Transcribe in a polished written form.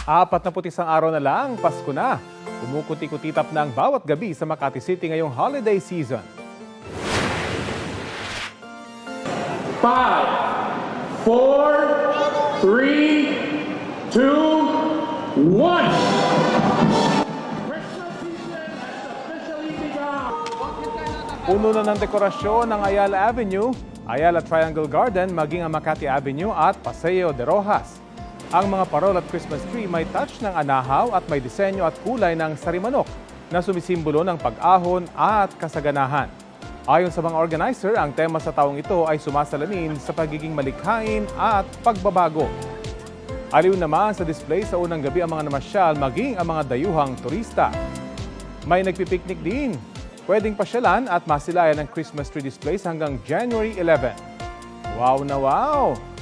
41 araw na lang, Pasko na. Kumukuti-kutitap na ang bawat gabi sa Makati City ngayong holiday season. 5, 4, 3, 2, 1. Christmas season has officially begun. Puno na ng dekorasyon ng Ayala Avenue, Ayala Triangle Garden, maging ang Makati Avenue at Paseo de Rojas. Ang mga parol at Christmas tree may touch ng anahaw at may disenyo at kulay ng sarimanok na sumisimbolo ng pag-ahon at kasaganahan. Ayon sa mga organizer, ang tema sa taong ito ay sumasalamin sa pagiging malikhain at pagbabago. Aliw naman sa display sa unang gabi ang mga namasyal maging ang mga dayuhang turista. May nagpipiknik din. Pwedeng pasyalan at masilayan ng Christmas tree displays hanggang January 11. Wow na wow!